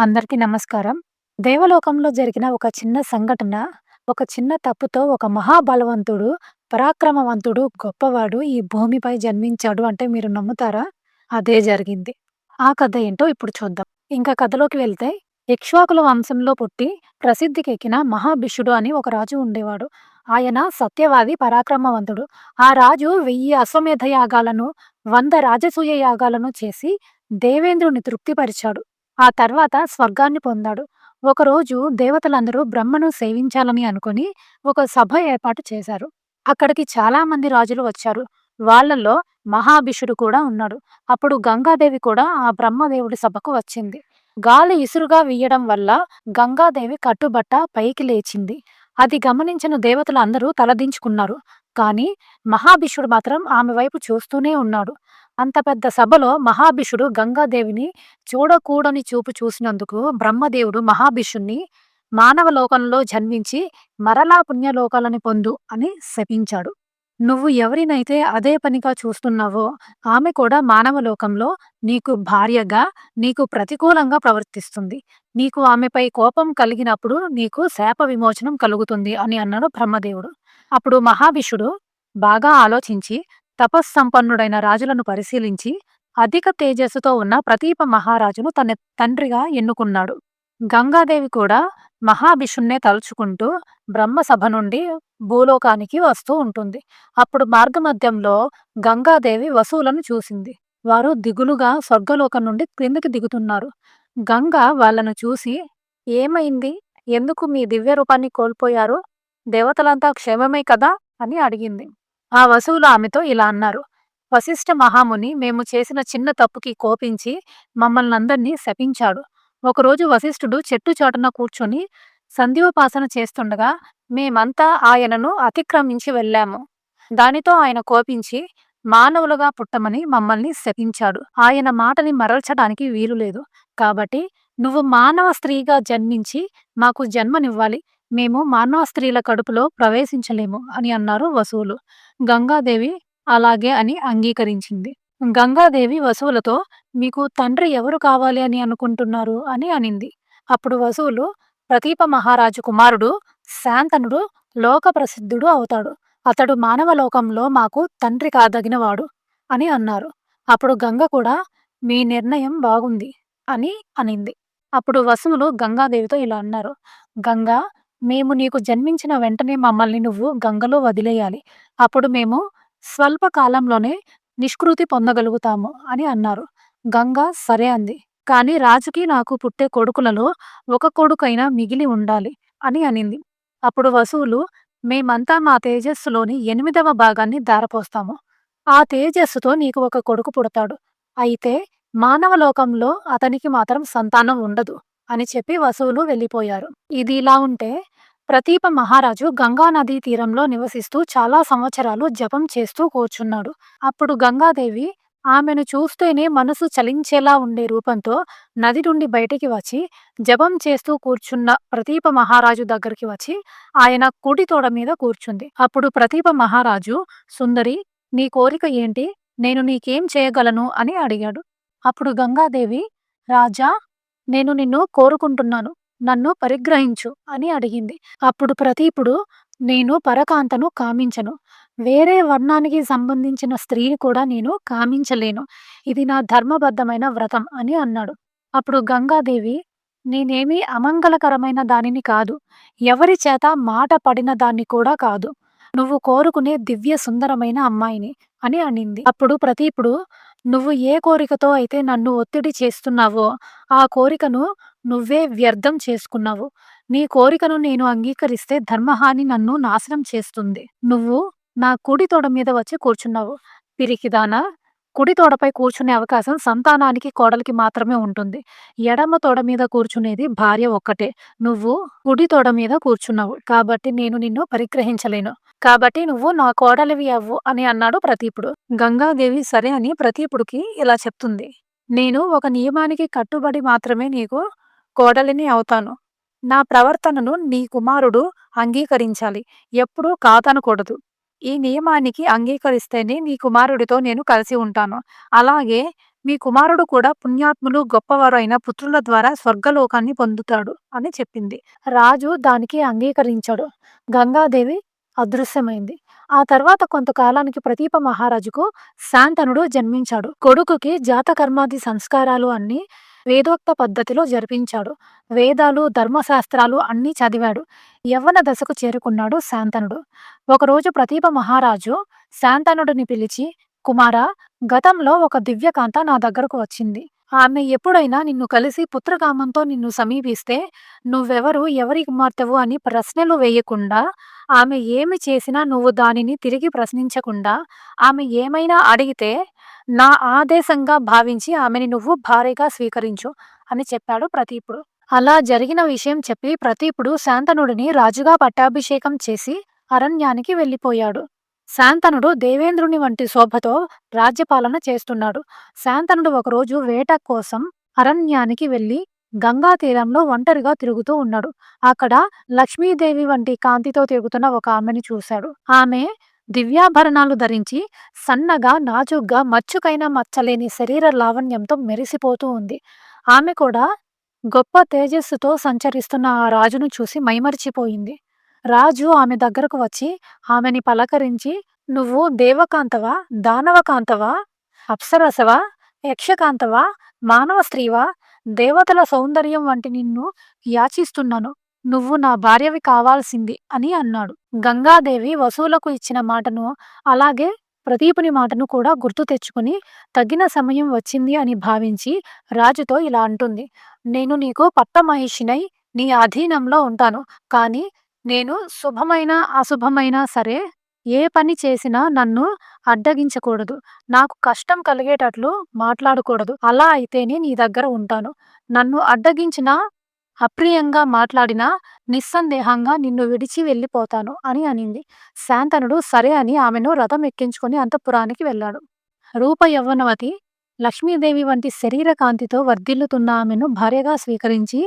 అందరికీ నమస్కారం. దేవలోకంలో జరిగిన ఒక చిన్న సంఘటన, ఒక చిన్న తప్పుతో ఒక మహాబలవంతుడు, పరాక్రమవంతుడు, గొప్పవాడు ఈ భూమిపై జన్మించాడు అంటే మీరు నమ్ముతారా? అదే జరిగింది. ఆ కథ ఏంటో ఇప్పుడు చూద్దాం. ఇంకా కథలోకి వెళ్తే, ఇక్ష్వాకుల వంశంలో పుట్టి ప్రసిద్ధికెక్కిన మహాభిషుడు అని ఒక రాజు ఉండేవాడు. ఆయన సత్యవాది, పరాక్రమవంతుడు. ఆ రాజు 1000 అశ్వమేధ యాగాలను, 100 రాజసూయ యాగాలను చేసి దేవేంద్రుని తృప్తిపరిచాడు. ఆ తర్వాత స్వర్గాన్ని పొందాడు. ఒకరోజు దేవతలందరూ బ్రహ్మను సేవించాలని అనుకుని ఒక సభ ఏర్పాటు చేశారు. అక్కడికి చాలా మంది రాజులు వచ్చారు. వాళ్ళల్లో మహాభిషుడు కూడా ఉన్నాడు. అప్పుడు గంగాదేవి కూడా ఆ బ్రహ్మదేవుడి సభకు వచ్చింది. గాలి ఇసురుగా వీయడం వల్ల గంగాదేవి కట్టుబట్ట పైకి లేచింది. అది గమనించిన దేవతలు అందరూ తలదించుకున్నారు. కానీ మహాభిషుడు మాత్రం ఆమె వైపు చూస్తూనే ఉన్నాడు. అంత పెద్ద సభలో మహాభిషుడు గంగాదేవిని చూడకూడని చూపు చూసినందుకు బ్రహ్మదేవుడు మహాభిషుణ్ణి మానవ లోకంలో జన్మించి మరలా పుణ్యలోకాలని పొందు అని శపించాడు. నువ్వు ఎవరినైతే అదే పనిగా చూస్తున్నావో ఆమె కూడా మానవ లోకంలో నీకు భార్యగా, నీకు ప్రతికూలంగా ప్రవర్తిస్తుంది. నీకు ఆమెపై కోపం కలిగినప్పుడు నీకు శాప విమోచనం కలుగుతుంది అని అన్నాడు బ్రహ్మదేవుడు. అప్పుడు మహావిషుడు బాగా ఆలోచించి తపస్సంపన్నుడైన రాజులను పరిశీలించి అధిక తేజస్సుతో ఉన్న ప్రతీప మహారాజును తన తండ్రిగా ఎన్నుకున్నాడు. గంగాదేవి కూడా మహాభిషుణ్ణే తలుచుకుంటూ బ్రహ్మసభ నుండి భూలోకానికి వస్తూ ఉంటుంది. అప్పుడు మార్గమధ్యంలో గంగాదేవి వసువులను చూసింది. వారు దిగులుగా స్వర్గలోకం నుండి క్రిందికి దిగుతున్నారు. గంగ వాళ్ళను చూసి, ఏమైంది? ఎందుకు మీ దివ్య రూపాన్ని కోల్పోయారు? దేవతలంతా క్షేమమే కదా అని అడిగింది. ఆ వసువులు ఆమెతో ఇలా అన్నారు. వశిష్ఠ మహాముని మేము చేసిన చిన్న తప్పుకి కోపించి మమ్మల్నందర్నీ శపించాడు. ఒకరోజు వశిష్ఠుడు చెట్టు చాటున కూర్చొని సంధ్యోపాసన చేస్తుండగా మేమంతా ఆయనను అతిక్రమించి వెళ్ళాము. దానితో ఆయన కోపించి మానవులుగా పుట్టమని మమ్మల్ని శపించాడు. ఆయన మాటని మరల్చడానికి వీలులేదు. కాబట్టి నువ్వు మానవ స్త్రీగా జన్మించి మాకు జన్మనివ్వాలి. మేము మానవ స్త్రీల కడుపులో ప్రవేశించలేము అని అన్నారు వసువులు. గంగాదేవి అలాగే అని అంగీకరించింది. గంగాదేవి వసువులతో మీకు తండ్రి ఎవరు కావాలి అని అనుకుంటున్నారు అని అనింది. అప్పుడు వసువులు ప్రతీప మహారాజు కుమారుడు శాంతనుడు లోక ప్రసిద్ధుడు అవుతాడు. అతడు మానవ లోకంలో మాకు తండ్రి కాదగినవాడు అని అన్నారు. అప్పుడు గంగ కూడా మీ నిర్ణయం బాగుంది అని అనింది. అప్పుడు వసువులు గంగాదేవితో ఇలా అన్నారు. గంగా, మేము నీకు జన్మించిన వెంటనే మమ్మల్ని నువ్వు గంగలో వదిలేయాలి. అప్పుడు మేము స్వల్ప కాలంలోనే నిష్కృతి పొందగలుగుతాము అని అన్నారు. గంగ సరే అంది. కానీ రాజుకి నాకు పుట్టే కొడుకులలో ఒక కొడుకైనా మిగిలి ఉండాలి అని అనింది. అప్పుడు వసువులు మేమంతా మా తేజస్సులోని 8వ భాగాన్ని ధారపోస్తాము. ఆ తేజస్సుతో నీకు ఒక కొడుకు పుడతాడు. అయితే మానవ లోకంలో అతనికి మాత్రం సంతానం ఉండదు అని చెప్పి వసువులు వెళ్ళిపోయారు. ఇది ఇలా ఉంటే ప్రతీప మహారాజు గంగా నదీ తీరంలో నివసిస్తూ చాలా సంవత్సరాలు జపం చేస్తూ కూర్చున్నాడు. అప్పుడు గంగాదేవి ఆమెను చూస్తేనే మనసు చలించేలా ఉండే రూపంతో నది నుండి బయటికి వచ్చి జపం చేస్తూ కూర్చున్న ప్రతీప మహారాజు దగ్గరికి వచ్చి ఆయన కుడి తోడ మీద కూర్చుంది. అప్పుడు ప్రతీప మహారాజు, సుందరి, నీ కోరిక ఏంటి? నేను నీకేం చేయగలను అని అడిగాడు. అప్పుడు గంగాదేవి, రాజా, నేను నిన్ను కోరుకుంటున్నాను, నన్ను పరిగ్రహించు అని అడిగింది. అప్పుడు ప్రతీపుడు, నేను పరకాంతను కామించను. వేరే వర్ణానికి సంబంధించిన స్త్రీని కూడా నేను కామించలేను. ఇది నా ధర్మబద్ధమైన వ్రతం అని అన్నాడు. అప్పుడు గంగాదేవి, నేనేమీ అమంగళకరమైన దానిని కాదు, ఎవరి చేత మాట పడిన దాన్ని కూడా కాదు. నువ్వు కోరుకునే దివ్య సుందరమైన అమ్మాయిని అని అనింది. అప్పుడు ప్రతీపుడు, నువ్వు ఏ కోరికతో అయితే నన్ను ఒత్తిడి చేస్తున్నావో ఆ కోరికను నువ్వే వ్యర్థం చేసుకున్నావు. నీ కోరికను నేను అంగీకరిస్తే ధర్మహాని నన్ను నాశనం చేస్తుంది. నువ్వు నా కుడి తోడ మీద వచ్చి కూర్చున్నావు. పిరికిదానా, కుడి తోడపై కూర్చునే అవకాశం సంతానానికి కోడలికి మాత్రమే ఉంటుంది. ఎడమ తోడ మీద కూర్చునేది భార్య ఒక్కటే. నువ్వు కుడి తోడ మీద కూర్చున్నావు కాబట్టి నేను నిన్ను పరిగ్రహించలేను. కాబట్టి నువ్వు నా కోడలివి అవ్వు అని అన్నాడు ప్రతీపుడు. గంగాదేవి సరే అని ప్రతీపుడికి ఇలా చెప్తుంది. నేను ఒక నియమానికి కట్టుబడి మాత్రమే నీకు కోడలిని అవుతాను. నా ప్రవర్తనను నీ కుమారుడు అంగీకరించాలి. ఎప్పుడూ కాదనకూడదు. ఈ నియమానికి అంగీకరిస్తేనే నీ కుమారుడితో నేను కలిసి ఉంటాను. అలాగే మీ కుమారుడు కూడా పుణ్యాత్ములు గొప్పవారు అయిన పుత్రుల ద్వారా స్వర్గలోకాన్ని పొందుతాడు అని చెప్పింది. రాజు దానికి అంగీకరించాడు. గంగాదేవి అదృశ్యమైంది. ఆ తర్వాత కొంతకాలానికి ప్రతీప మహారాజుకు శాంతనుడు జన్మించాడు. కొడుకుకి జాతకర్మాది సంస్కారాలు అన్నీ వేదోక్త పద్ధతిలో జరిపించాడు. వేదాలు, ధర్మశాస్త్రాలు అన్నీ చదివాడు. యవ్వన దశకు చేరుకున్నాడు శాంతనుడు. ఒకరోజు ప్రతీప మహారాజు శాంతనుడిని పిలిచి, కుమారా, గతంలో ఒక దివ్యకాంత నా దగ్గరకు వచ్చింది. ఆమె ఎప్పుడైనా నిన్ను కలిసి పుత్రకామంతో నిన్ను సమీపిస్తే నువ్వెవరు, ఎవరి కుమార్తెవు అని ప్రశ్నలు వేయకుండా, ఆమె ఏమి చేసినా నువ్వు దానిని తిరిగి ప్రశ్నించకుండా, ఆమె ఏమైనా అడిగితే నా ఆదేశంగా భావించి ఆమెని నువ్వు భార్యగా స్వీకరించు అని చెప్పాడు ప్రతీపుడు. అలా జరిగిన విషయం చెప్పి ప్రతీపుడు శాంతనుడిని రాజుగా పట్టాభిషేకం చేసి అరణ్యానికి వెళ్ళిపోయాడు. శాంతనుడు దేవేంద్రుని వంటి శోభతో రాజ్యపాలన చేస్తున్నాడు. శాంతనుడు ఒకరోజు వేట కోసం అరణ్యానికి వెళ్ళి గంగా తీరంలో ఒంటరిగా తిరుగుతూ ఉన్నాడు. అక్కడ లక్ష్మీదేవి వంటి కాంతితో తిరుగుతున్న ఒక ఆమెని చూశాడు. ఆమె దివ్యాభరణాలు ధరించి సన్నగా, నాజుగ్గా, మచ్చుకైన మచ్చలేని శరీర లావణ్యంతో మెరిసిపోతూ ఉంది. ఆమె కూడా గొప్ప తేజస్సుతో సంచరిస్తున్న ఆ రాజును చూసి మైమరిచిపోయింది. రాజు ఆమె దగ్గరకు వచ్చి ఆమెని పలకరించి, నువ్వు దేవకాంతవా, దానవకాంతవా, అప్సరసవా, యక్షకాంతవా, మానవ స్త్రీవా, దేవతల సౌందర్యం వంటి నిన్ను యాచిస్తున్నాను. నువ్వు నా భార్యవి కావాల్సింది అని అన్నాడు. గంగాదేవి వసువులకు ఇచ్చిన మాటను, అలాగే ప్రదీపుని మాటను కూడా గుర్తు తెచ్చుకుని తగిన సమయం వచ్చింది అని భావించి రాజుతో ఇలా అంటుంది, నేను నీకు పట్టమహిషినై నీ అధీనంలో ఉంటాను. కానీ నేను శుభమైన అశుభమైనా సరే ఏ పని చేసినా నన్ను అడ్డగించకూడదు. నాకు కష్టం కలిగేటట్లు మాట్లాడకూడదు. అలా అయితేనే నీ దగ్గర ఉంటాను. నన్ను అడ్డగించినా, అప్రియంగా మాట్లాడినా నిస్సందేహంగా నిన్ను విడిచి వెళ్ళిపోతాను అని అనింది. శాంతనుడు సరే అని ఆమెను రథం ఎక్కించుకుని అంతఃపురానికి వెళ్ళాడు. రూప యవ్వనవతి లక్ష్మీదేవి వంటి శరీర కాంతితో వర్ధిల్లుతున్న ఆమెను భార్యగా స్వీకరించి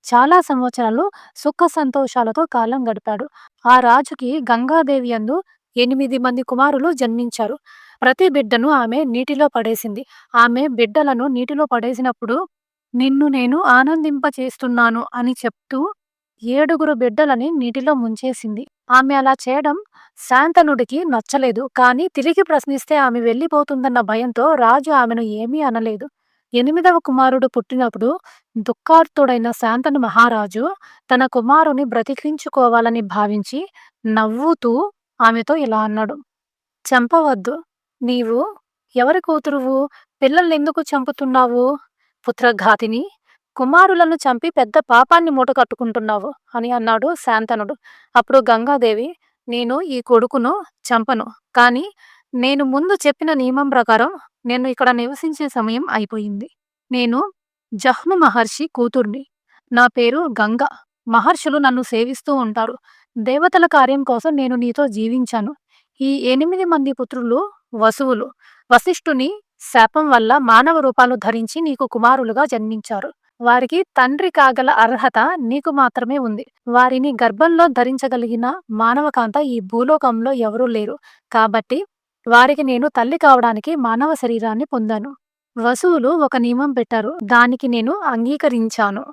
చాలా సంవత్సరాలు సుఖ సంతోషాలతో కాలం గడిపాడు. ఆ రాజుకి గంగాదేవి యందు 8 మంది కుమారులు జన్మించారు. ప్రతి బిడ్డను ఆమె నీటిలో పడేసింది. ఆమె బిడ్డలను నీటిలో పడేసినప్పుడు నిన్ను నేను ఆనందింపచేస్తున్నాను అని చెప్తూ 7 బిడ్డలని నీటిలో ముంచేసింది. ఆమె అలా చేయడం శాంతనుడికి నచ్చలేదు. కానీ తిరిగి ప్రశ్నిస్తే ఆమె వెళ్ళిపోతుందన్న భయంతో రాజు ఆమెను ఏమీ అనలేదు. 8వ కుమారుడు పుట్టినప్పుడు దుఃఖార్తుడైన శాంతను మహారాజు తన కుమారుని బ్రతికించుకోవాలని భావించి నవ్వుతూ ఆమెతో ఇలా అన్నాడు, చంపవద్దు. నీవు ఎవరి కూతురువు? పిల్లల్నెందుకు చంపుతున్నావు? పుత్రఘాతిని, కుమారులను చంపి పెద్ద పాపాన్ని మూట కట్టుకుంటున్నావు అని అన్నాడు శాంతనుడు. అప్పుడు గంగాదేవి, నేను ఈ కొడుకును చంపను. కానీ నేను ముందు చెప్పిన నియమం ప్రకారం నేను ఇక్కడ నివసించే సమయం అయిపోయింది. నేను జహ్ను మహర్షి కూతుర్ని. నా పేరు గంగ. మహర్షులు నన్ను సేవిస్తూ ఉంటారు. దేవతల కార్యం కోసం నేను నీతో జీవించాను. ఈ 8 మంది పుత్రులు వసువులు. వశిష్ఠుని శాపం వల్ల మానవ రూపాలు ధరించి నీకు కుమారులుగా జన్మించారు. వారికి తండ్రి కాగల అర్హత నీకు మాత్రమే ఉంది. వారిని గర్భంలో ధరించగలిగిన మానవకాంత ఈ భూలోకంలో ఎవరూ లేరు. కాబట్టి వారికి నేను తల్లి కావడానికి మానవ శరీరాన్ని పొందాను. వసువులు ఒక నియమం పెట్టారు. దానికి నేను అంగీకరించాను.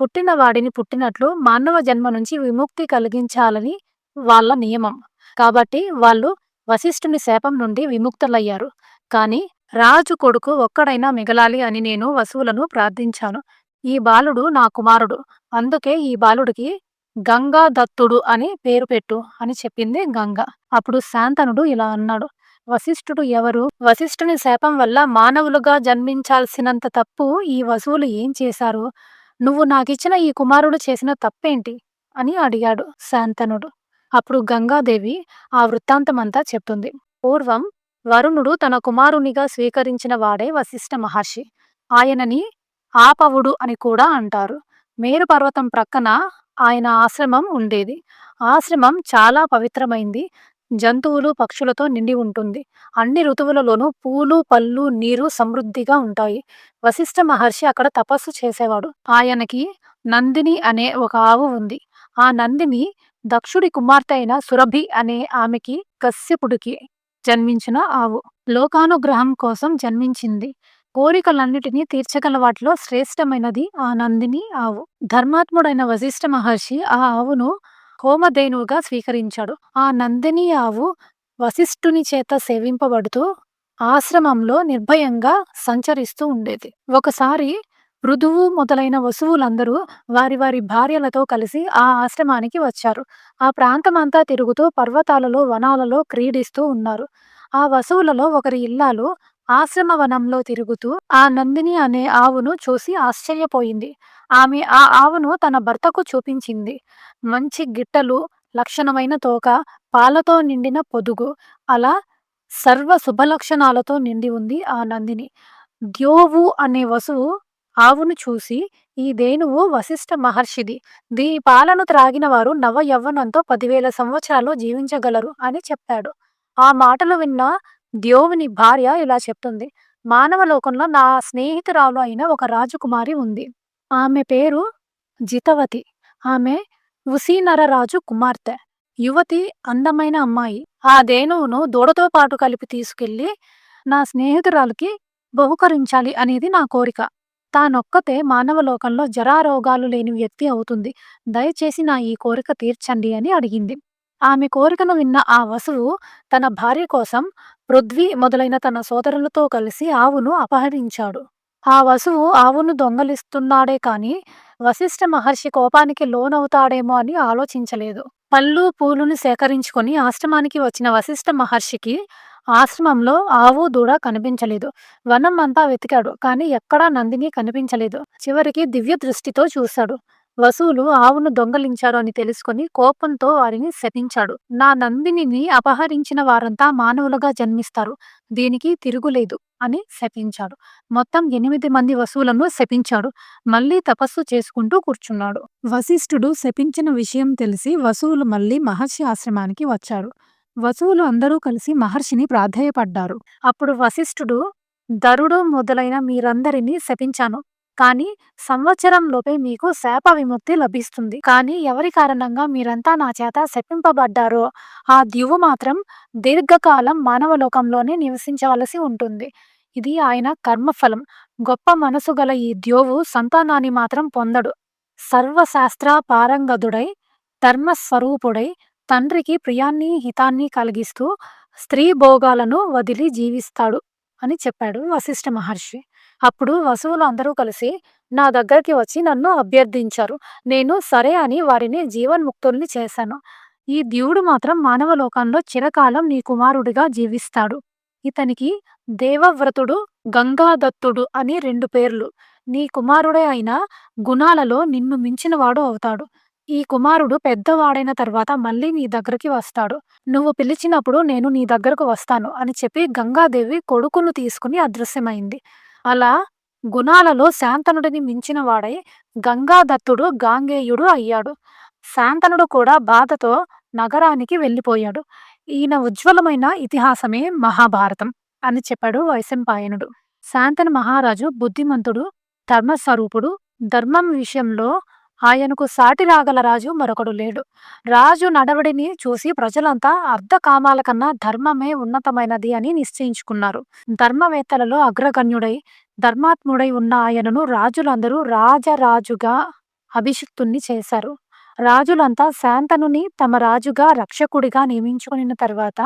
పుట్టిన వాడిని పుట్టినట్లు మానవ జన్మ నుంచి విముక్తి కలిగించాలని వాళ్ళ నియమం. కాబట్టి వాళ్ళు వశిష్ఠుని శాపం నుండి విముక్తులయ్యారు. కానీ రాజు కొడుకు ఒక్కడైనా మిగలాలి అని నేను వసువులను ప్రార్థించాను. ఈ బాలుడు నా కుమారుడు. అందుకే ఈ బాలుడికి గంగాదత్తుడు అని పేరు పెట్టు అని చెప్పింది గంగ. అప్పుడు శాంతనుడు ఇలా అన్నాడు, వశిష్ఠుడు ఎవరు? వశిష్ఠుని శాపం వల్ల మానవులుగా జన్మించాల్సినంత తప్పు ఈ వసువులు ఏం చేశారు? నువ్వు నాకిచ్చిన ఈ కుమారుడు చేసిన తప్పేంటి అని అడిగాడు శాంతనుడు. అప్పుడు గంగాదేవి ఆ వృత్తాంతమంతా చెప్తుంది. పూర్వం వరుణుడు తన కుమారునిగా స్వీకరించిన వాడే వశిష్ఠ మహర్షి. ఆయనని ఆపవుడు అని కూడా అంటారు. మేరు పర్వతం ప్రక్కన ఆయన ఆశ్రమం ఉండేది. ఆశ్రమం చాలా పవిత్రమైంది. జంతువులు, పక్షులతో నిండి ఉంటుంది. అన్ని ఋతువులలోనూ పూలు, పళ్ళు, నీరు సమృద్ధిగా ఉంటాయి. వశిష్ఠ మహర్షి అక్కడ తపస్సు చేసేవాడు. ఆయనకి నందిని అనే ఒక ఆవు ఉంది. ఆ నందిని దక్షుడి కుమార్తె అయిన సురభి అనే ఆమెకి కశ్యపుడికి జన్మించిన ఆవు. లోకానుగ్రహం కోసం జన్మించింది. కోరికలన్నిటిని తీర్చగల వాటిలో శ్రేష్టమైనది ఆ నందిని ఆవు. ధర్మాత్ముడైన వశిష్ఠ మహర్షి ఆ ఆవును హోమధేనువుగా స్వీకరించాడు. ఆ నందిని ఆవు వశిష్ఠుని చేత సేవింపబడుతూ ఆశ్రమంలో నిర్భయంగా సంచరిస్తూ ఉండేది. ఒకసారి పృథువు మొదలైన వసువులందరూ వారి వారి భార్యలతో కలిసి ఆ ఆశ్రమానికి వచ్చారు. ఆ ప్రాంతమంతా తిరుగుతూ పర్వతాలలో, వనాలలో క్రీడిస్తూ ఉన్నారు. ఆ వసువులలో ఒకరి ఇల్లాలు ఆశ్రమ వనంలో తిరుగుతూ ఆ నందిని అనే ఆవును చూసి ఆశ్చర్యపోయింది. ఆమె ఆ ఆవును తన భర్తకు చూపించింది. మంచి గిట్టలు, లక్షణమైన తోక, పాలతో నిండిన పొదుగు, అలా సర్వ శుభలక్షణాలతో నిండి ఉంది ఆ నందిని. ద్యోవు అనే వసువు ఆవును చూసి, ఈ ధేనువు వశిష్ఠ మహర్షిది. దీని పాలను త్రాగిన వారు నవ యవ్వనంతో 10,000 సంవత్సరాలు జీవించగలరు అని చెప్పాడు. ఆ మాటలు విన్న ద్యోవుని భార్య ఇలా చెప్తుంది: మానవ లోకంలో నా స్నేహితురాలు అయిన ఒక రాజకుమారి ఉంది. ఆమె పేరు జితవతి. ఆమె ఉసీనరరాజు కుమార్తె. యువతి, అందమైన అమ్మాయి. ఆ ధేనువును దూడతో పాటు కలిపి తీసుకెళ్ళి నా స్నేహితురాలికి బహుకరించాలి అనేది నా కోరిక. తానొక్కతే మానవలోకంలో జరారోగాలు లేని వ్యక్తి అవుతుంది. దయచేసి నా ఈ కోరిక తీర్చండి అని అడిగింది. ఆమె కోరికను విన్న ఆ వసువు తన భార్య కోసం పృథ్వీ మొదలైన తన సోదరులతో కలిసి ఆవును అపహరించాడు. ఆ వసువు ఆవును దొంగలిస్తున్నాడే కాని వశిష్ఠ మహర్షి కోపానికి లోనవుతాడేమో అని ఆలోచించలేదు. పళ్ళు, పూలుని సేకరించుకొని ఆశ్రమానికి వచ్చిన వశిష్ఠ మహర్షికి ఆశ్రమంలో ఆవు, దూడ కనిపించలేదు. వనం అంతా వెతికాడు, కానీ ఎక్కడా నందిని కనిపించలేదు. చివరికి దివ్య దృష్టితో చూశాడు. వసువులు ఆవును దొంగలించారు అని తెలుసుకొని కోపంతో వారిని శపించాడు. నా నందినిని అపహరించిన వారంతా మానవులుగా జన్మిస్తారు. దీనికి తిరుగులేదు అని శపించాడు. మొత్తం 8 మంది వసువులను శపించాడు. మళ్ళీ తపస్సు చేసుకుంటూ కూర్చున్నాడు. వశిష్ఠుడు శపించిన విషయం తెలిసి వసువులు మళ్ళీ మహర్షి ఆశ్రమానికి వచ్చారు. వసువులు అందరూ కలిసి మహర్షిని ప్రాధేయపడ్డారు. అప్పుడు వశిష్ఠుడు, ధరుడు మొదలైన మీరందరినీ శపించాను. కానీ సంవత్సరంలోపే మీకు శాప విముక్తి లభిస్తుంది. కానీ ఎవరి కారణంగా మీరంతా నా చేత శపింపబడ్డారో ఆ ద్యువు మాత్రం దీర్ఘకాలం మానవలోకంలోనే నివసించవలసి ఉంటుంది. ఇది ఆయన కర్మఫలం. గొప్ప మనసు గల ఈ ద్యోవు సంతానాన్ని మాత్రం పొందడు. సర్వశాస్త్ర పారంగదుడై, ధర్మస్వరూపుడై, తండ్రికి ప్రియాన్ని, హితాన్ని కలిగిస్తూ స్త్రీ భోగాలను వదిలి జీవిస్తాడు అని చెప్పాడు వశిష్ఠ మహర్షి. అప్పుడు వసువులు అందరూ కలిసి నా దగ్గరికి వచ్చి నన్ను అభ్యర్థించారు. నేను సరే అని వారిని జీవన్ముక్తుల్ని చేశాను. ఈ ద్యువుడు మాత్రం మానవలోకంలో చిరకాలం నీ కుమారుడిగా జీవిస్తాడు. ఇతనికి దేవవ్రతుడు, గంగాదత్తుడు అని 2 పేర్లు. నీ కుమారుడే అయినా గుణాలలో నిన్ను మించినవాడు అవుతాడు. ఈ కుమారుడు పెద్దవాడైన తర్వాత మళ్ళీ నీ దగ్గరికి వస్తాడు. నువ్వు పిలిచినప్పుడు నేను నీ దగ్గరకు వస్తాను అని చెప్పి గంగాదేవి కొడుకును తీసుకుని అదృశ్యమైంది. అలా గుణాలలో శాంతనుడిని మించిన వాడై గంగాదత్తుడు గాంగేయుడు అయ్యాడు. శాంతనుడు కూడా బాధతో నగరానికి వెళ్ళిపోయాడు. ఈయన ఉజ్వలమైన ఇతిహాసమే మహాభారతం అని చెప్పాడు వైశంపాయనుడు. శాంతను మహారాజు బుద్ధిమంతుడు, ధర్మస్వరూపుడు. ధర్మం విషయంలో ఆయనకు సాటి రాగల రాజు మరొకడు లేడు. రాజు నడవడిని చూసి ప్రజలంతా అర్ధకామాల కన్నా ధర్మమే ఉన్నతమైనది అని నిశ్చయించుకున్నారు. ధర్మవేత్తలలో అగ్రగణ్యుడై, ధర్మాత్ముడై ఉన్న ఆయనను రాజులందరూ రాజరాజుగా అభిషిక్తుణ్ణి చేశారు. రాజులంతా శాంతనుని తమ రాజుగా, రక్షకుడిగా నియమించుకున్న తర్వాత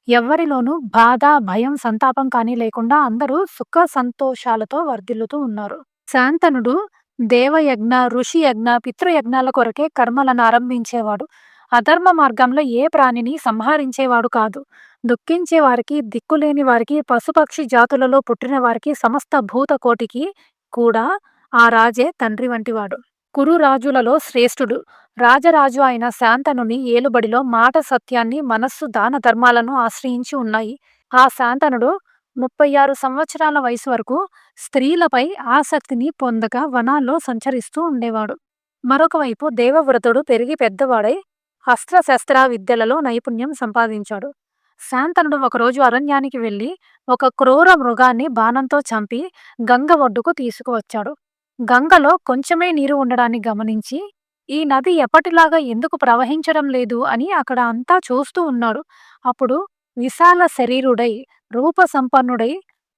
ఎవ్వరిలోనూ బాధ, భయం, సంతాపం కానీ లేకుండా అందరూ సుఖ సంతోషాలతో వర్ధిల్లుతూ ఉన్నారు. శాంతనుడు దేవయజ్ఞ, ఋషియజ్ఞ, పితృయజ్ఞాల కొరకే కర్మలను ఆరంభించేవాడు. అధర్మ మార్గంలో ఏ ప్రాణిని సంహరించేవాడు కాదు. దుఃఖించే వారికి, దిక్కులేని వారికి, పశుపక్షి జాతులలో పుట్టిన వారికి, సమస్త భూతకోటికి కూడా ఆ రాజే తండ్రి వంటివాడు. కురు రాజులలో శ్రేష్ఠుడు. రాజరాజు అయిన శాంతనుని ఏలుబడిలో మాట సత్యాన్ని, మనస్సు, దాన ధర్మాలను ఆశ్రయించి ఉన్నాయి. ఆ శాంతనుడు 36 సంవత్సరాల వయసు వరకు స్త్రీలపై ఆసక్తిని పొందక వనాల్లో సంచరిస్తూ ఉండేవాడు. మరొక వైపు దేవవ్రతుడు పెరిగి పెద్దవాడై అస్త్రశస్త్ర విద్యలలో నైపుణ్యం సంపాదించాడు. శాంతనుడు ఒకరోజు అరణ్యానికి వెళ్ళి ఒక క్రూర మృగాన్ని బాణంతో చంపి గంగ ఒడ్డుకు తీసుకువచ్చాడు. గంగలో కొంచెమే నీరు ఉండడాన్ని గమనించి ఈ నది ఎప్పటిలాగా ఎందుకు ప్రవహించడం లేదు అని అక్కడ అంతా చూస్తూ ఉన్నాడు. అప్పుడు విశాల శరీరుడై, రూప సంపన్నుడై,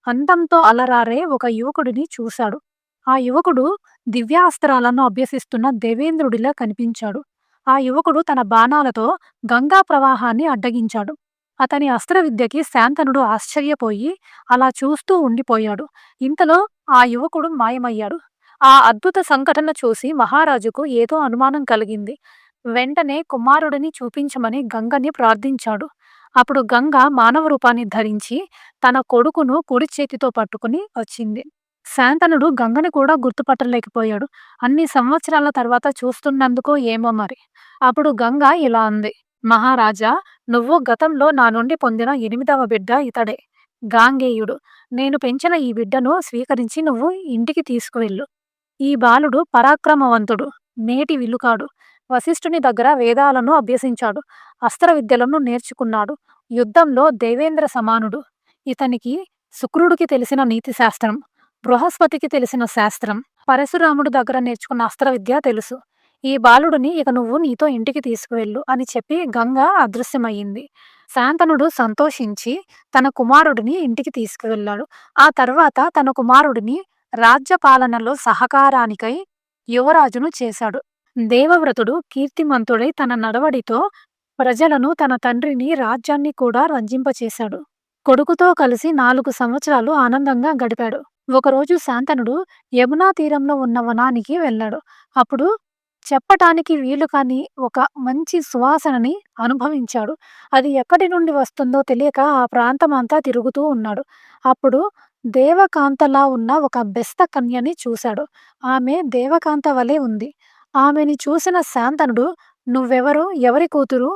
అందంతో అలరారే ఒక యువకుడిని చూశాడు. ఆ యువకుడు దివ్యాస్త్రాలను అభ్యసిస్తున్న దేవేంద్రుడిలా కనిపించాడు. ఆ యువకుడు తన బాణాలతో గంగా ప్రవాహాన్ని అడ్డగించాడు. అతని అస్త్రవిద్యకి శాంతనుడు ఆశ్చర్యపోయి అలా చూస్తూ ఉండిపోయాడు. ఇంతలో ఆ యువకుడు మాయమయ్యాడు. ఆ అద్భుత సంఘటన చూసి మహారాజుకు ఏదో అనుమానం కలిగింది. వెంటనే కుమారుడిని చూపించమని గంగని ప్రార్థించాడు. అప్పుడు గంగ మానవ రూపాన్ని ధరించి తన కొడుకును కుడి చేతితో పట్టుకుని వచ్చింది. శాంతనుడు గంగని కూడా గుర్తుపట్టలేకపోయాడు. అన్ని సంవత్సరాల తర్వాత చూస్తున్నందుకో ఏమో మరి. అప్పుడు గంగ ఇలా అంది: మహారాజా, నువ్వు గతంలో నా నుండి పొందిన 8వ బిడ్డ ఇతడే, గాంగేయుడు. నేను పెంచిన ఈ బిడ్డను స్వీకరించి నువ్వు ఇంటికి తీసుకువెళ్ళు. ఈ బాలుడు పరాక్రమవంతుడు, నేటి విలుకాడు. వశిష్ఠుని దగ్గర వేదాలను అభ్యసించాడు, అస్త్ర విద్యలను నేర్చుకున్నాడు. యుద్ధంలో దేవేంద్ర సమానుడు. ఇతనికి శుక్రుడికి తెలిసిన నీతి శాస్త్రం, బృహస్పతికి తెలిసిన శాస్త్రం, పరశురాముడు దగ్గర నేర్చుకున్న అస్త్ర విద్య తెలుసు. ఈ బాలుడిని ఇక నువ్వు నీతో ఇంటికి తీసుకువెళ్ళు అని చెప్పి గంగ అదృశ్యమయ్యింది. శాంతనుడు సంతోషించి తన కుమారుడిని ఇంటికి తీసుకువెళ్ళాడు. ఆ తర్వాత తన కుమారుడిని రాజ్యపాలనలో సహకారానికై యువరాజును చేశాడు. దేవవ్రతుడు కీర్తిమంతుడై తన నడవడితో ప్రజలను, తన తండ్రిని, రాజ్యాన్ని కూడా రంజింపచేశాడు. కొడుకుతో కలిసి 4 సంవత్సరాలు ఆనందంగా గడిపాడు. ఒకరోజు శాంతనుడు యమునా తీరంలో ఉన్న వనానికి వెళ్ళాడు. అప్పుడు చెప్పటానికి వీలు కాని ఒక మంచి సువాసనని అనుభవించాడు. అది ఎక్కడి నుండి వస్తుందో తెలియక ఆ ప్రాంతమంతా తిరుగుతూ ఉన్నాడు. అప్పుడు దేవకాంతలా ఉన్న ఒక బెస్త కన్యని చూశాడు. ఆమె దేవకాంత వలె ఉంది. ఆమెని చూసిన శాంతనుడు, "నువ్వెవరు? ఎవరి కూతురు?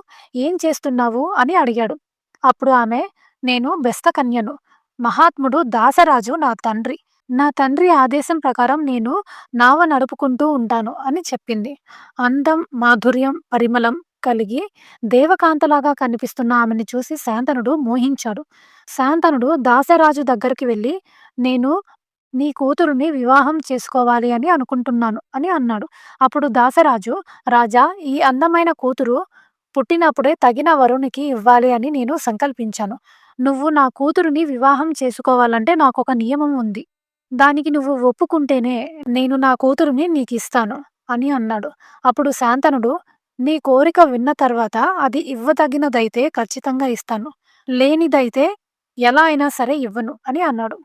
ఏం చేస్తున్నావు?" అని అడిగాడు. అప్పుడు ఆమె, "నేను బెస్త కన్యను. మహాత్ముడు దాసరాజు నా తండ్రి. నా తండ్రి ఆదేశం ప్రకారం నేను నావ నడుపుకుంటూ ఉంటాను" అని చెప్పింది. అందం, మాధుర్యం, పరిమళం కలిగి దేవకాంతలాగా కనిపిస్తున్న ఆమెను చూసి శాంతనుడు మోహించాడు. శాంతనుడు దాసరాజు దగ్గరికి వెళ్ళి, "నేను నీ కూతురుని వివాహం చేసుకోవాలి అని అనుకుంటున్నాను" అని అన్నాడు. అప్పుడు దాసరాజు, "రాజా, ఈ అందమైన కూతురు పుట్టినప్పుడే తగిన వరునికి ఇవ్వాలి అని నేను సంకల్పించాను. నువ్వు నా కూతురిని వివాహం చేసుకోవాలంటే నాకొక నియమం ఉంది. దానికి నువ్వు ఒప్పుకుంటేనే నేను నా కూతురిని నీకిస్తాను" అని అన్నాడు. అప్పుడు శాంతనుడు, "నీ కోరిక విన్న తర్వాత అది ఇవ్వదగినదైతే ఖచ్చితంగా ఇస్తాను. లేనిదైతే ఎలా అయినా సరే ఇవ్వను" అని అన్నాడు.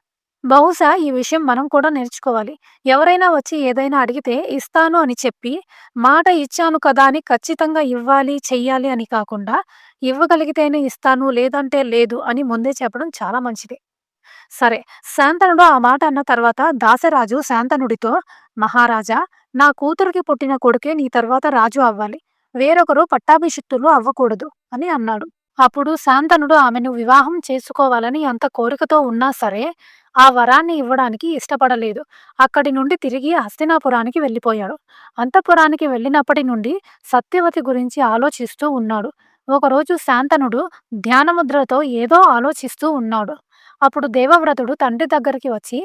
బహుశా ఈ విషయం మనం కూడా నేర్చుకోవాలి. ఎవరైనా వచ్చి ఏదైనా అడిగితే ఇస్తాను అని చెప్పి, మాట ఇచ్చాను కదా అని ఖచ్చితంగా ఇవ్వాలి, చెయ్యాలి అని కాకుండా, ఇవ్వగలిగితేనే ఇస్తాను, లేదంటే లేదు అని ముందే చెప్పడం చాలా మంచిది. సరే, శాంతనుడు ఆ మాట అన్న తర్వాత దాసరాజు శాంతనుడితో, "మహారాజా, నా కూతురికి పుట్టిన కొడుకే నీ తర్వాత రాజు అవ్వాలి. వేరొకరు పట్టాభిషిక్తులు అవ్వకూడదు" అని అన్నాడు. అప్పుడు శాంతనుడు ఆమెను వివాహం చేసుకోవాలని అంత కోరికతో ఉన్నా సరే, ఆ వరాన్ని ఇవ్వడానికి ఇష్టపడలేదు. అక్కడి నుండి తిరిగి హస్తినాపురానికి వెళ్ళిపోయాడు. అంతఃపురానికి వెళ్ళినప్పటి నుండి సత్యవతి గురించి ఆలోచిస్తూ ఉన్నాడు. ఒకరోజు శాంతనుడు ధ్యానముద్రతో ఏదో ఆలోచిస్తూ ఉన్నాడు. అప్పుడు దేవవ్రతుడు తండ్రి దగ్గరికి వచ్చి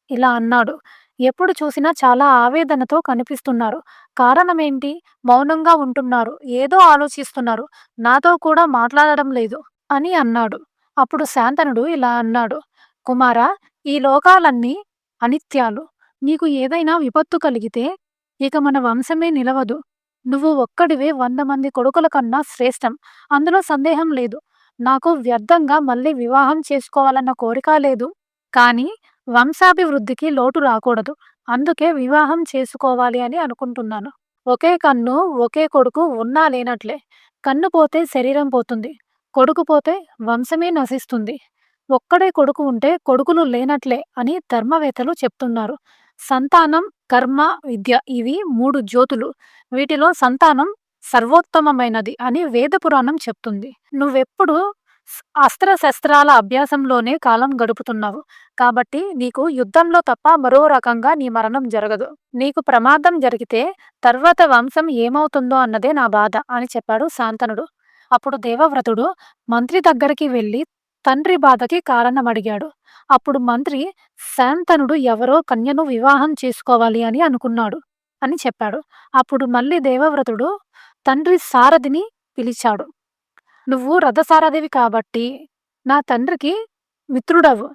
ఇలా అన్నాడు: "ఎప్పుడు చూసినా చాలా ఆవేదనతో కనిపిస్తున్నారు. కారణమేంటి? మౌనంగా ఉంటున్నారు. ఏదో ఆలోచిస్తున్నారు. నాతో కూడా మాట్లాడడం లేదు" అని అన్నాడు. అప్పుడు శాంతనుడు ఇలా అన్నాడు: "కుమారా, ఈ లోకాలన్నీ అనిత్యాలు. నీకు ఏదైనా విపత్తు కలిగితే ఇక మన వంశమే నిలవదు. నువ్వు ఒక్కడివే 100 మంది కొడుకుల కన్నా శ్రేష్టం. అందులో సందేహం లేదు. నాకు వ్యర్థంగా మళ్ళీ వివాహం చేసుకోవాలన్న కోరిక లేదు. కానీ వంశాభివృద్ధికి లోటు రాకూడదు. అందుకే వివాహం చేసుకోవాలి అని అనుకుంటున్నాను. ఒకే కన్ను, ఒకే కొడుకు ఉన్నా లేనట్లే. కన్ను పోతే శరీరం పోతుంది. కొడుకు పోతే వంశమే నశిస్తుంది. ఒక్కడే కొడుకు ఉంటే కొడుకులు లేనట్లే అని ధర్మవేత్తలు చెప్తున్నారు. సంతానం, కర్మ, విద్య ఇవి 3 జ్యోతులు. వీటిలో సంతానం సర్వోత్తమమైనది అని వేద పురాణం చెప్తుంది. నువ్వెప్పుడు అస్త్రశస్త్రాల అభ్యాసంలోనే కాలం గడుపుతున్నావు. కాబట్టి నీకు యుద్ధంలో తప్ప మరో రకంగా నీ మరణం జరగదు. నీకు ప్రమాదం జరిగితే తర్వాత వంశం ఏమవుతుందో అన్నదే నా బాధ" అని చెప్పాడు శాంతనుడు. అప్పుడు దేవవ్రతుడు మంత్రి దగ్గరికి వెళ్ళి తండ్రి బాధకి కారణం అడిగాడు. అప్పుడు మంత్రి, "శాంతనుడు ఎవరో కన్యను వివాహం చేసుకోవాలి అని అనుకున్నాడు" అని చెప్పాడు. అప్పుడు మళ్ళీ దేవవ్రతుడు తండ్రి సారథిని పిలిచాడు. "నువ్వు రథసారథివి కాబట్టి నా తండ్రికి మిత్రుడవు.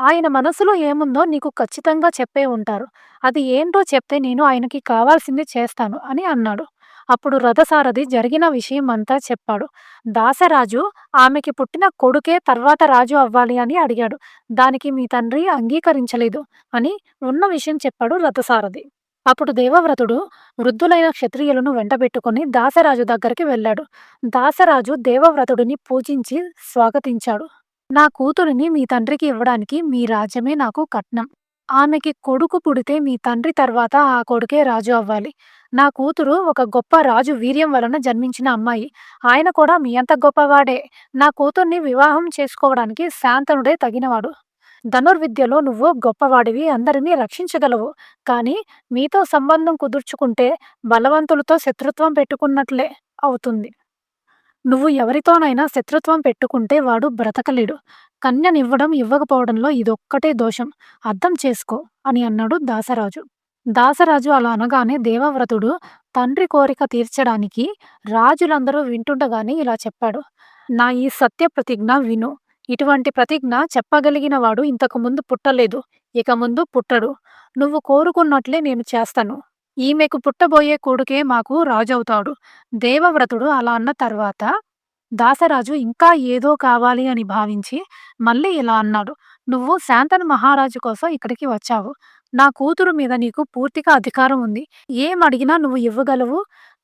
ఆయన మనసులో ఏముందో నీకు ఖచ్చితంగా చెప్పే ఉంటారు. అది ఏంటో చెప్తే నేను ఆయనకి కావాల్సింది చేస్తాను" అని అన్నాడు. అప్పుడు రథసారథి జరిగిన విషయమంతా చెప్పాడు. దాసరాజు ఆమెకి పుట్టిన కొడుకే తర్వాత రాజు అవ్వాలి అని అడిగాడు. దానికి మీ తండ్రి అంగీకరించలేదు అని ఉన్న విషయం చెప్పాడు రథసారథి. అప్పుడు దేవవ్రతుడు వృద్ధులైన క్షత్రియులను వెంటబెట్టుకొని దాసరాజు దగ్గరికి వెళ్ళాడు. దాసరాజు దేవవ్రతుడిని పూజించి స్వాగతించాడు. నా కూతురిని మీ తండ్రికి ఇవ్వడానికి మీ రాజ్యమే నాకు కట్నం. ఆమెకి కొడుకు పుడితే మీ తండ్రి తర్వాత ఆ కొడుకే రాజు అవ్వాలి. నా కూతురు ఒక గొప్ప రాజు వీర్యం వలన జన్మించిన అమ్మాయి. ఆయన కూడా మీ అంత గొప్పవాడే. నా కూతుర్ని వివాహం చేసుకోవడానికి శాంతనుడే తగినవాడు. ధనుర్విద్యలో నువ్వు గొప్పవాడివి, అందరినీ రక్షించగలవు. కానీ మీతో సంబంధం కుదుర్చుకుంటే బలవంతులతో శత్రుత్వం పెట్టుకున్నట్లే అవుతుంది. నువ్వు ఎవరితోనైనా శత్రుత్వం పెట్టుకుంటే వాడు బ్రతకలేడు. కన్యనివ్వడం, ఇవ్వకపోవడంలో ఇదొక్కటే దోషం. అర్థం చేసుకో అని అన్నాడు దాసరాజు. దాసరాజు అలా అనగానే దేవవ్రతుడు తండ్రి కోరిక తీర్చడానికి రాజులందరూ వింటుండగానే ఇలా చెప్పాడు. నా ఈ సత్య ప్రతిజ్ఞ విను. ఇటువంటి ప్రతిజ్ఞ చెప్పగలిగిన వాడు ఇంతకు ముందు పుట్టలేదు. ఇక ముందు పుట్టడు. నువ్వు కోరుకున్నట్లే నేను చేస్తాను. ఈమెకు పుట్టబోయే కొడుకే మాకు రాజవుతాడు. దేవవ్రతుడు అలా అన్న తర్వాత దాసరాజు ఇంకా ఏదో కావాలి అని భావించి మళ్ళీ ఇలా అన్నాడు. నువ్వు శాంతను మహారాజు కోసం ఇక్కడికి వచ్చావు. నా కూతురు మీద నీకు పూర్తిగా అధికారం ఉంది. ఏమడిగినా నువ్వు ఇవ్వగలవు,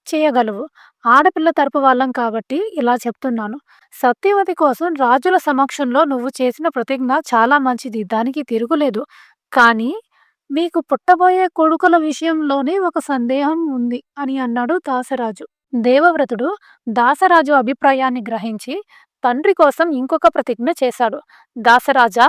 చేయగలవు. ఆడపిల్ల తరపు వాళ్ళం కాబట్టి ఇలా చెప్తున్నాను. సత్యవతి కోసం రాజుల సమక్షంలో నువ్వు చేసిన ప్రతిజ్ఞ చాలా మంచిది. దానికి తిరుగులేదు. కానీ మీకు పుట్టబోయే కొడుకుల విషయంలోనే ఒక సందేహం ఉంది అని అన్నాడు దాసరాజు. దేవవ్రతుడు దాసరాజు అభిప్రాయాన్ని గ్రహించి తండ్రి కోసం ఇంకొక ప్రతిజ్ఞ చేశాడు. దాసరాజా,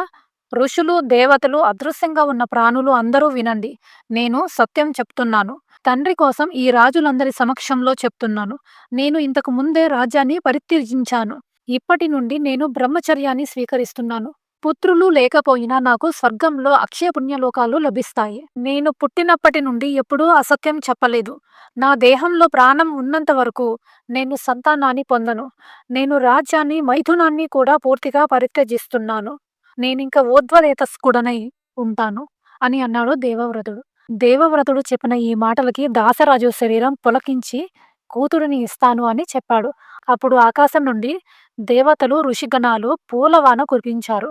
ఋషులు, దేవతలు, అదృశ్యంగా ఉన్న ప్రాణులు అందరూ వినండి. నేను సత్యం చెప్తున్నాను. తండ్రి కోసం ఈ రాజులందరి సమక్షంలో చెప్తున్నాను. నేను ఇంతకు ముందే రాజ్యాన్ని పరిత్యజించాను. ఇప్పటి నుండి నేను బ్రహ్మచర్యాన్ని స్వీకరిస్తున్నాను. పుత్రులు లేకపోయినా నాకు స్వర్గంలో అక్షయ పుణ్యలోకాలు లభిస్తాయి. నేను పుట్టినప్పటి నుండి ఎప్పుడూ అసత్యం చెప్పలేదు. నా దేహంలో ప్రాణం ఉన్నంత వరకు నేను సంతానాన్ని పొందను. నేను రాజ్యాన్ని, మైథునాన్ని కూడా పూర్తిగా పరిత్యజిస్తున్నాను. నేనింక ఊర్ధ్వరేతస్కుడనై ఉంటాను అని అన్నాడు దేవవ్రతుడు. దేవవ్రతుడు చెప్పిన ఈ మాటలకి దాసరాజు శరీరం పులకించి కూతురిని ఇస్తాను అని చెప్పాడు. అప్పుడు ఆకాశం నుండి దేవతలు, ఋషిగణాలు పూలవాన కురిపించారు.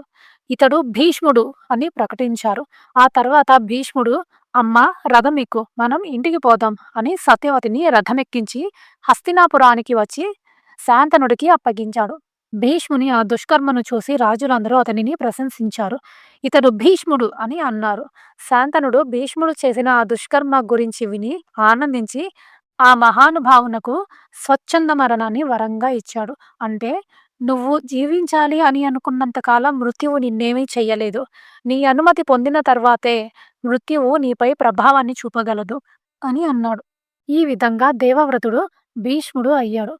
ఇతడు భీష్ముడు అని ప్రకటించారు. ఆ తర్వాత భీష్ముడు, అమ్మా రథం ఎక్కు, మనం ఇంటికి పోదాం అని సత్యవతిని రథమెక్కించి హస్తినాపురానికి వచ్చి శాంతనుడికి అప్పగించాడు. భీష్ముని ఆ దుష్కర్మను చూసి రాజులందరూ అతనిని ప్రశంసించారు. ఇతడు భీష్ముడు అని అన్నారు. శాంతనుడు భీష్ముడు చేసిన ఆ దుష్కర్మ గురించి విని ఆనందించి ఆ మహానుభావునకు స్వచ్ఛంద మరణాన్ని వరంగా ఇచ్చాడు. అంటే నువ్వు జీవించాలి అని అనుకున్నంత కాలం మృత్యువు నిన్నేమీ చెయ్యలేదు. నీ అనుమతి పొందిన తర్వాతే మృత్యువు నీపై ప్రభావాన్ని చూపగలదు అని అన్నాడు. ఈ విధంగా దేవవ్రతుడు భీష్ముడు అయ్యాడు.